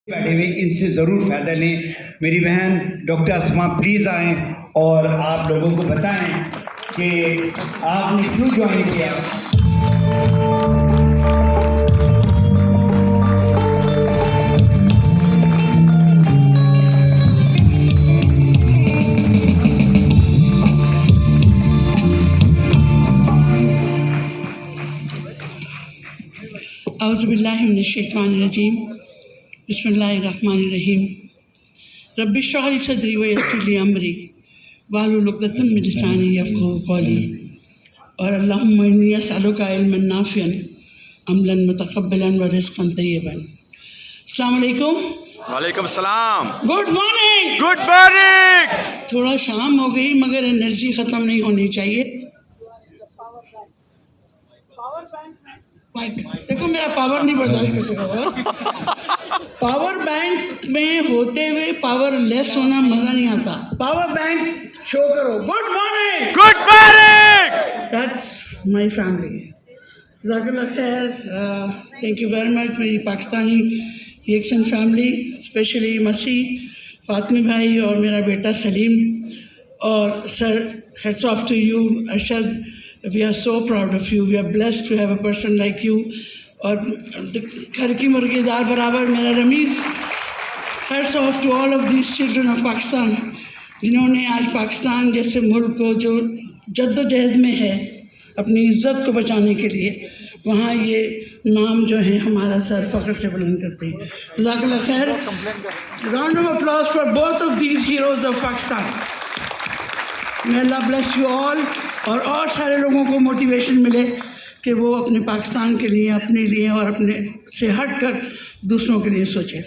بیٹھے ہوئے ان سے ضرور فائدہ لیں. میری بہن ڈاکٹر اسما پلیز آئیں اور آپ لوگوں کو بتائیں کہ آپ نے کیوں جوائن کیا. اعوذ باللہ من الشیطان الرجیم. بسم اللہ الرحمن الرحیم. رب اشرح لی صدری ویسر لی امری واحلل عقدۃ من لسانی یفقہوا قولی. اور اللہم انی اسألک علما نافعا عملا متقبلا ورزقا طیبا. السلام علیکم. وعلیکم السلام. Good morning. Good morning. تھوڑا شام ہو گئی مگر انرجی ختم نہیں ہونی چاہیے. دیکھو میرا پاور نہیں برداشت کر سکا. پاور بینک میں ہوتے ہوئے پاور لیس ہونا مزہ نہیں آتا. پاور بینک شو کرو. Good morning. Good morning. That's my family. جزاک اللہ خیر. تھینک یو ویری مچ میری پاکستانی ریئیکشن فیملی، اسپیشلی مسیح، فاطمی بھائی اور میرا بیٹا سلیم. اور sir hats off to you Arshad. We are so proud of you. We are blessed to have a person like you. اور گھر کی مرغی دار برابر میرا Ramiz. Hats off to all of these children of Pakistan جنہوں نے آج پاکستان جیسے ملک کو جو جد و جہد میں ہے اپنی عزت کو بچانے کے لیے، وہاں یہ نام جو ہیں ہمارا سر فخر سے بلند کرتے ہیں. جزاک اللہ خیر. Round of applause for both of these heroes of Pakistan. May Allah bless you all. اور سارے لوگوں کو موٹیویشن ملے کہ وہ اپنے پاکستان کے لیے، اپنے لیے اور اپنے سے ہٹ کر دوسروں کے لیے سوچیں.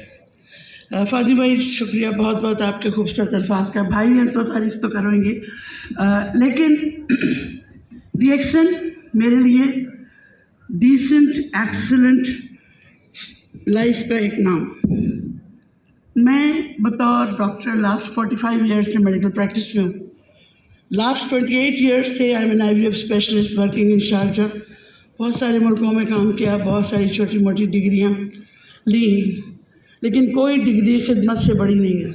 فاطمی بھائی شکریہ بہت بہت آپ کے خوبصورت الفاظ کا. بھائی ہیں تو تعریف تو کریں گے، لیکن ریئیکشن میرے لیے ڈیسنٹ ایکسلنٹ لائف کا ایک نام. میں بطور ڈاکٹر لاسٹ 45 ایئرس سے میڈیکل پریکٹس میں ہوں. لاسٹ 28 ایئرس سے I am an I V F specialist working in Sharjah. بہت سارے ملکوں میں کام کیا، بہت ساری چھوٹی موٹی ڈگریاں لیں، لیکن کوئی ڈگری خدمت سے بڑی نہیں ہے.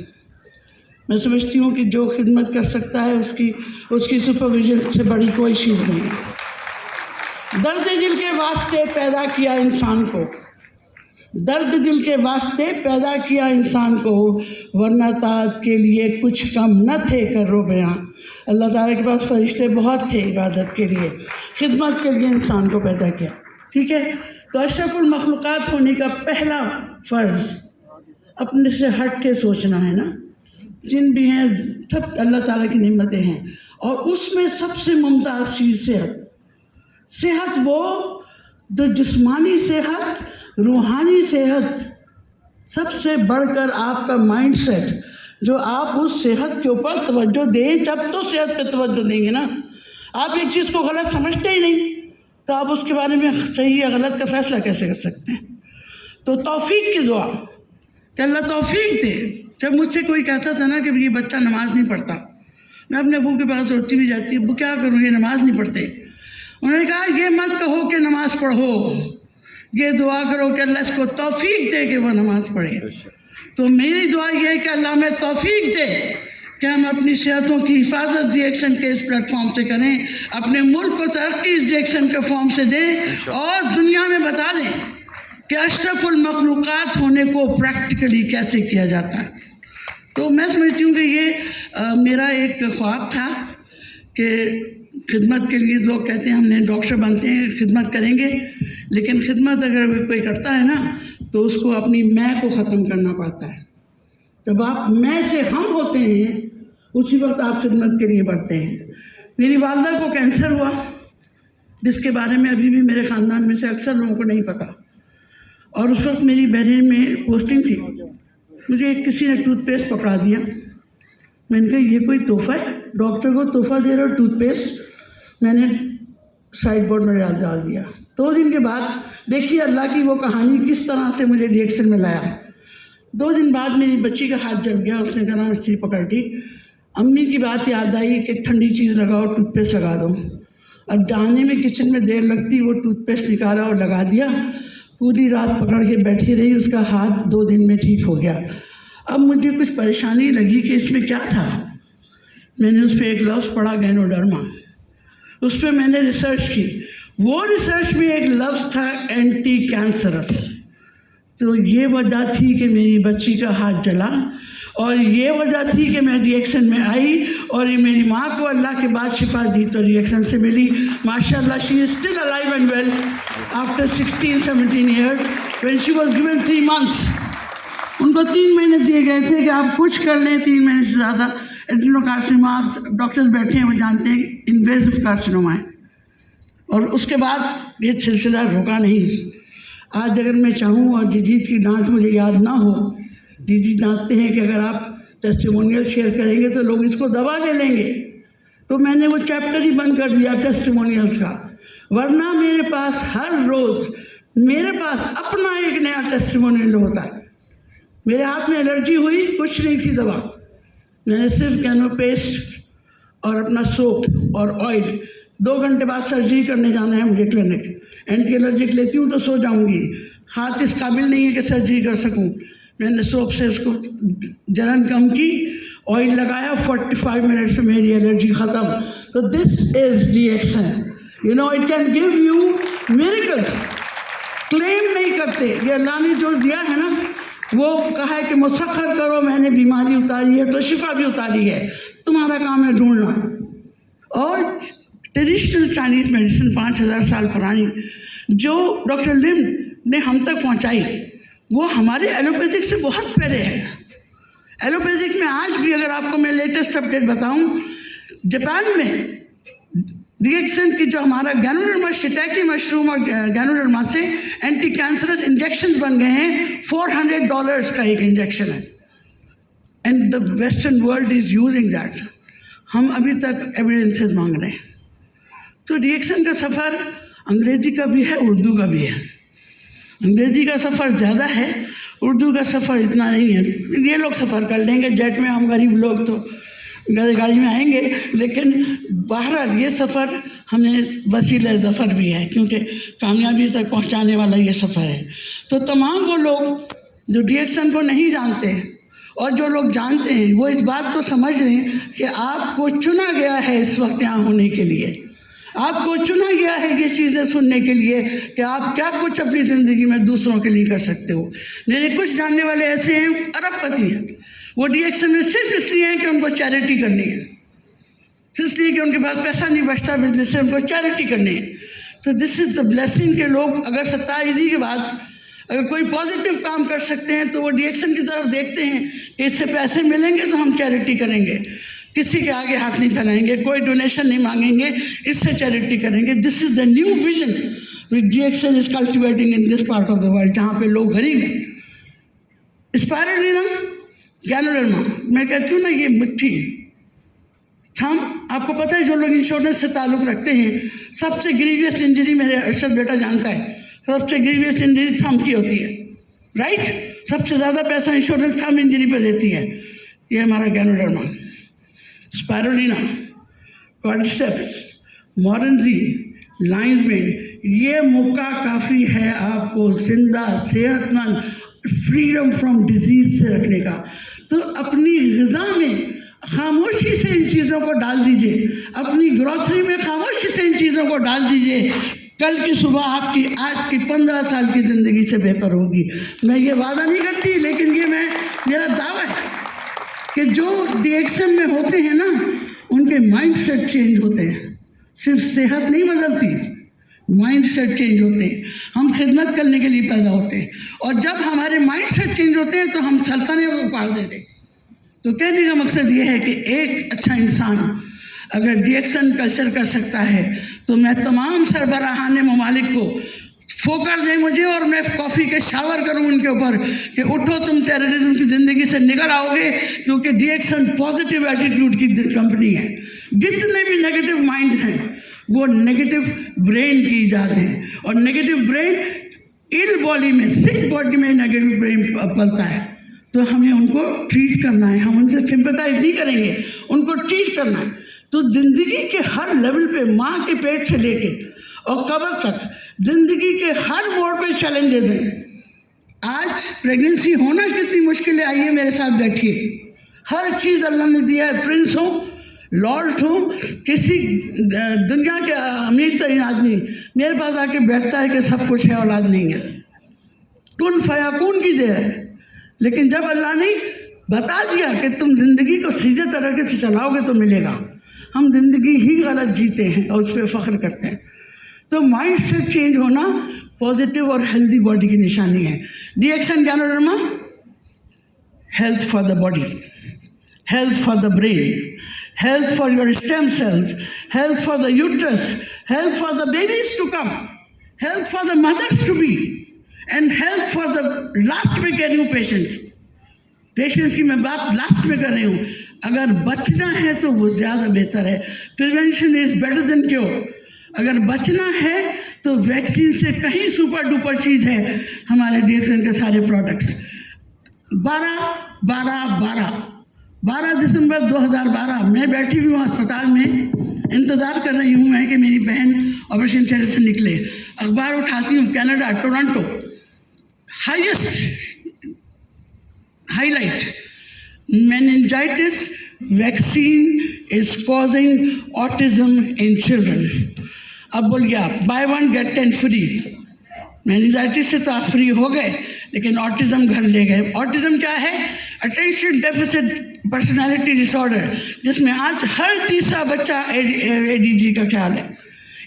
میں سمجھتی ہوں کہ جو خدمت کر سکتا ہے اس کی سپرویژن سے بڑی کوئی چیز نہیں ہے. درد دل کے واسطے پیدا کیا انسان کو، درد دل کے واسطے پیدا کیا انسان کو، ورنہ طاعت کے لیے کچھ کم نہ تھے کرو بیاں. اللہ تعالیٰ کے پاس فرشتے بہت تھے عبادت کے لیے، خدمت کے لیے انسان کو پیدا کیا. ٹھیک ہے، تو اشرف المخلوقات ہونے کا پہلا فرض اپنے سے ہٹ کے سوچنا ہے نا. جن بھی ہیں سب اللہ تعالیٰ کی نعمتیں ہیں، اور اس میں سب سے ممتاز چیز صحت. صحت وہ جو جسمانی صحت، روحانی صحت، سب سے بڑھ کر آپ کا مائنڈ سیٹ، جو آپ اس صحت کے اوپر توجہ دیں جب تو صحت پہ توجہ دیں گے نا. آپ ایک چیز کو غلط سمجھتے ہی نہیں تو آپ اس کے بارے میں صحیح یا غلط کا فیصلہ کیسے کر سکتے ہیں. تو توفیق کی دعا کہ اللہ توفیق دے. جب مجھ سے کوئی کہتا تھا نا کہ یہ بچہ نماز نہیں پڑھتا، میں اپنے ابو کے پاس روتی بھی جاتی، ابو کیا کروں یہ نماز نہیں پڑھتے. انہوں نے کہا یہ مت کہو کہ نماز پڑھو، یہ دعا کرو کہ اللہ اس کو توفیق دے کہ وہ نماز پڑھے. تو میری دعا یہ ہے کہ اللہ میں توفیق دے کہ ہم اپنی صحتوں کی حفاظت ریئیکشن کے اس پلیٹ فارم سے کریں، اپنے ملک کو ترقی اس ریئیکشن کے فارم سے دیں، اور دنیا میں بتا دیں کہ اشرف المخلوقات ہونے کو پریکٹیکلی کیسے کیا جاتا ہے. تو میں سمجھتی ہوں کہ یہ میرا ایک خواب تھا کہ خدمت کے لیے لوگ کہتے ہیں ہم نے ڈاکٹر بنتے ہیں خدمت کریں گے، لیکن خدمت اگر کوئی کرتا ہے نا تو اس کو اپنی میں کو ختم کرنا پڑتا ہے. جب آپ میں سے ہم ہوتے ہیں اسی وقت آپ خدمت کے لیے بڑھتے ہیں. میری والدہ کو کینسر ہوا، جس کے بارے میں ابھی بھی میرے خاندان میں سے اکثر لوگوں کو نہیں پتہ. اور اس وقت میری بحرین میں پوسٹنگ تھی. مجھے کسی نے ٹوتھ پیسٹ پکڑا دیا. میں نے کہا یہ کوئی تحفہ ہے، ڈاکٹر کو تحفہ دے رہا ہو ٹوتھ پیسٹ. میں نے سائڈ بورڈ میں ڈال دیا. 2 دن کے بعد دیکھیے اللہ کی وہ کہانی کس طرح سے مجھے ریئیکشن میں لایا. 2 دن بعد میری بچی کا ہاتھ جل گیا، اس نے کہا مچھلی پکڑ دی. امی کی بات یاد آئی کہ ٹھنڈی چیز لگاؤ، ٹوتھ پیسٹ لگا دو. اب جانے میں کچن میں دیر لگتی، وہ ٹوتھ پیسٹ نکالا اور لگا دیا. पूरी रात पकड़ के बैठी रही, उसका हाथ 2 दिन में ठीक हो गया। अब मुझे कुछ परेशानी लगी कि इसमें क्या था। मैंने उस पर एक लफ्ज़ पढ़ा, गैनोडर्मा। उस पर मैंने रिसर्च की। वो रिसर्च में एक लफ्ज़ था एंटी कैंसरस। तो ये वजह थी कि मेरी बच्ची का हाथ जला, और ये वजह थी कि मैं रिएक्शन में आई, और ये मेरी माँ को अल्लाह के बाद शिफा दी तो रिएक्शन से मिली। माशाल्लाह, she is still alive and well after 16-17 years when she was given 3 months। उनको 3 महीने दिए गए थे कि आप कुछ कर लें, 3 महीने से ज़्यादा। एड्रेनोकार्सिनोमा, डॉक्टर्स बैठे हैं, वो जानते हैं इन्वेसिव कार्सिनोमा है। और उसके बाद ये सिलसिला रुका नहीं। आज अगर मैं चाहूँ और जीजीत की डांट मुझे याद ना हो, जीजी जानते हैं कि अगर आप टेस्टिमोनियल शेयर करेंगे तो लोग इसको दबा ले लेंगे, तो मैंने वो चैप्टर ही बंद कर दिया टेस्टिमोनियल्स का। वरना मेरे पास हर रोज़ मेरे पास अपना एक नया टेस्टिमोनियल होता है। मेरे हाथ में एलर्जी हुई, कुछ नहीं थी दवा, मैंने सिर्फ गैनो पेस्ट और अपना सोप और ऑयल, 2 घंटे बाद सर्जरी करने जाना है मुझे क्लिनिक, एंटी एलर्जिक लेती हूँ तो सो जाऊँगी, हाथ इस काबिल नहीं है कि सर्जरी कर सकूँ। मैंने सोप से उसको जलन कम की, ऑयल लगाया, 45 मिनट्स में मेरी एलर्जी ख़त्म। तो this is reaction, you know, it can give you miracles. Claim नहीं करते, ये अल्लाह ने जो दिया है ना, वो कहा है कि मुसख्खर करो, मैंने बीमारी उतारी है तो शिफा भी उतारी है, तुम्हारा काम है ढूंढना। और ट्रेडिशनल चाइनीज़ मेडिसिन 5000 साल पुरानी जो डॉक्टर लिम ने हम तक पहुंचाई, वो हमारे एलोपैथिक से बहुत पहले है। एलोपैथिक में आज भी अगर आपको मैं लेटेस्ट अपडेट बताऊं, जापान में रिएक्शन की जो हमारा गैनोडर्मा, शिटैकी मशरूम और गैनोडर्मा से एंटी कैंसरस इंजेक्शन बन गए हैं। $400 का एक इंजेक्शन है, and the western world is using that. हम अभी तक एविडेंसेस मांग रहे हैं। तो रिएक्शन का सफ़र अंग्रेज़ी का भी है, उर्दू का भी है। अंग्रेज़ी का सफ़र ज़्यादा है, उर्दू का सफ़र इतना नहीं है। ये लोग सफ़र कर लेंगे जेट में, हम गरीब लोग तो गाड़ी में आएंगे। लेकिन बहरहाल ये सफ़र हमें वसीला ज़फ़र भी है, क्योंकि कामयाबी तक पहुंचाने वाला ये सफ़र है। तो तमाम वो लोग जो रिएक्शन को नहीं जानते और जो लोग जानते हैं, वो इस बात को समझ लें कि आपको चुना गया है इस वक्त यहाँ होने के लिए। आपको चुना गया है ये चीज़ें सुनने के लिए कि आप क्या कुछ अपनी ज़िंदगी में दूसरों के लिए कर सकते हो। मेरे कुछ जानने वाले ऐसे हैं, अरबपति हैं, वो रिएक्शन में सिर्फ इसलिए हैं कि उनको चैरिटी करनी है, इसलिए कि उनके पास पैसा नहीं बचता बिजनेस से, उनको चैरिटी करनी है। तो दिस इज़ द ब्लेसिंग के लोग अगर 27 ईदी के बाद अगर कोई पॉजिटिव काम कर सकते हैं तो वो रिएक्शन की तरफ देखते हैं कि इससे पैसे मिलेंगे तो हम चैरिटी करेंगे, किसी के आगे हाथ नहीं फैलाएंगे, कोई डोनेशन नहीं मांगेंगे, इससे चैरिटी करेंगे। This is the new vision which reaction is cultivating in this part of the world, जहाँ पे लोग गरीब स्पाइरुलिना गैनोडर्मा, मैं कहती हूँ ना, ये मिट्टी थम, आपको पता है जो लोग इंश्योरेंस से ताल्लुक़ रखते हैं, सबसे ग्रीवियस इंजरी मेरे अरशद बेटा जानता है, सबसे ग्रीवियस इंजरी थम की होती है, राइट। सबसे ज़्यादा पैसा इंश्योरेंस थम इंजरी पे देती है। ये हमारा गैनोडर्मा, स्पाइरुलिना, कॉर्डिसेप्स, मॉरेंजी, लाइन्स में ये मौका काफ़ी है आपको ज़िंदा, सेहतमंद, फ्रीडम फ्रॉम डिजीज़ से रखने का। तो अपनी ग़िज़ा में खामोशी से इन चीज़ों को डाल दीजिए, अपनी ग्रॉसरी में खामोशी से इन चीज़ों को डाल दीजिए। कल की सुबह आपकी आज की 15 साल की ज़िंदगी से बेहतर होगी। मैं ये वादा नहीं करती, लेकिन ये मेरा दावा है कि जो रिएक्शन में होते हैं ना, उनके माइंड सेट चेंज होते हैं। सिर्फ सेहत नहीं बदलती, माइंड सेट चेंज होते हैं। हम खिदमत करने के लिए पैदा होते हैं, और जब हमारे माइंड सेट चेंज होते हैं तो हम सल्तनत को पार देते हैं। तो कहने का मकसद ये है कि एक अच्छा इंसान अगर रिएक्शन कल्चर कर सकता है, तो मैं तमाम सरबराहान ममालिक को फोकर दें मुझे, और मैं कॉफ़ी के शावर करूं उनके ऊपर कि उठो, तुम टेररिज्म की ज़िंदगी से निकल आओगे, क्योंकि रिएक्शन पॉजिटिव एटीट्यूड की कंपनी है। जितने भी नेगेटिव माइंड हैं वो नेगेटिव ब्रेन की ईजाद है, और नेगेटिव ब्रेन इल बॉडी में, सिक बॉडी में नेगेटिव ब्रेन पलता है। तो हमें उनको ट्रीट करना है, हम उनसे सिंपैथाइज नहीं करेंगे, उनको ट्रीट करना है। तो ज़िंदगी के हर लेवल पे, माँ के पेट से लेके और कब्र तक, ज़िंदगी के हर मोड़ पे चैलेंजेस हैं। आज प्रेगनेंसी होना कितनी मुश्किल है, आइए मेरे साथ बैठिए। हर चीज़ अल्लाह ने दिया है, प्रिंस हो, लॉर्ड हो, किसी दुनिया के अमीर तरीन आदमी मेरे पास आके बैठता है कि सब कुछ है, औलाद नहीं है, कुन फयाकून की देर है। लेकिन जब अल्लाह ने बता दिया कि तुम ज़िंदगी को सीधे तरीके से चलाओगे तो मिलेगा, हम ज़िंदगी ही गलत जीते हैं और उस पर फ़ख्र करते हैं। तो माइंड सेट चेंज होना पॉजिटिव और हेल्दी बॉडी की निशानी है। DXN ganoderma, health for the body, health for the brain, health for your stem cells, health for the uterus, health for the babies to come, health for the mothers to be, and health for the last में कह रही हूँ patients की मैं बात last में कर रही हूँ। अगर बचना है तो वो ज़्यादा बेहतर है। Prevention is better than cure. अगर बचना है तो वैक्सीन से कहीं सुपर डुपर चीज़ है हमारे DXN के सारे प्रोडक्ट्स। 12 दिसंबर 2012 मैं बैठी हुई हूँ अस्पताल में, इंतज़ार कर रही हूँ मैं कि मेरी बहन ऑपरेशन थिएटर से निकले। अखबार उठाती हूँ, Canada Toronto highlight, meningitis vaccine is causing autism in children. अब बोलिए आप, बाय 1 गेट 10 फ्री। मेनिंजाइटिस से तो आप फ्री हो गए, लेकिन ऑटिज्म घर ले गए। ऑटिज्म क्या है? अटेंशन डेफिसिट पर्सनालिटी डिसऑर्डर, जिसमें आज हर तीसरा बच्चा ADHD का ख्याल है,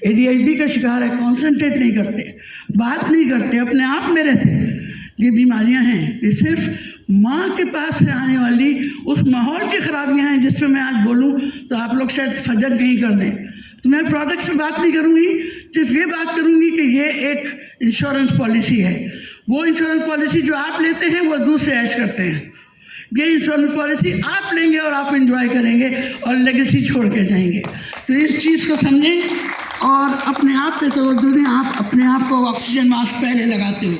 ADHD का शिकार है। कॉन्सेंट्रेट नहीं करते, बात नहीं करते, अपने आप में रहते। ये बीमारियां हैं, ये सिर्फ माँ के पास से आने वाली उस माहौल की खराबियां हैं जिस पर मैं आज बोलूँ तो आप लोग शायद फजर नहीं कर दें। तो मैं प्रोडक्ट्स पे बात नहीं करूँगी, सिर्फ ये बात करूँगी कि ये एक इंश्योरेंस पॉलिसी है। वो इंश्योरेंस पॉलिसी जो आप लेते हैं वो दूसरे ऐश करते हैं। ये इंश्योरेंस पॉलिसी आप लेंगे और आप एंजॉय करेंगे और लेगेसी छोड़ के जाएंगे। तो इस चीज़ को समझें और अपने आप पे तवज्जो दें। आप अपने आप को ऑक्सीजन मास्क पहले लगाते हो,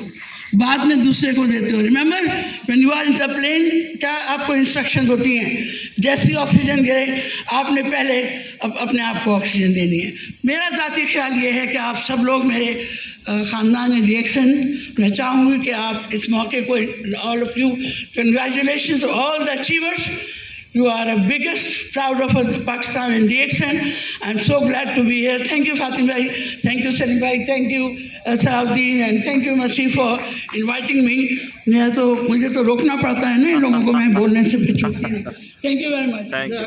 बाद में दूसरे को देते हो। Remember when you are in the plane, क्या आपको इंस्ट्रक्शन होती हैं? जैसी ऑक्सीजन गिरे आपने पहले अपने आप को ऑक्सीजन देनी है। मेरा ज़ाती ख्याल ये है कि आप सब लोग मेरे ख़ानदान DXN, मैं चाहूँगी कि आप इस मौके को, all of you, congratulations all the achievers. You are the biggest, proud of Pakistan and DXN. I'm so glad to be here. Thank you, Fatim bhai. Thank you, Salim bhai. Thank you, Salahuddin. And thank you, Masi, for inviting me. मुझे तो रोकना पड़ता है ना इन लोगों को, मैं बोलने से भी छूटती नहीं। Thank you very much. Thank you.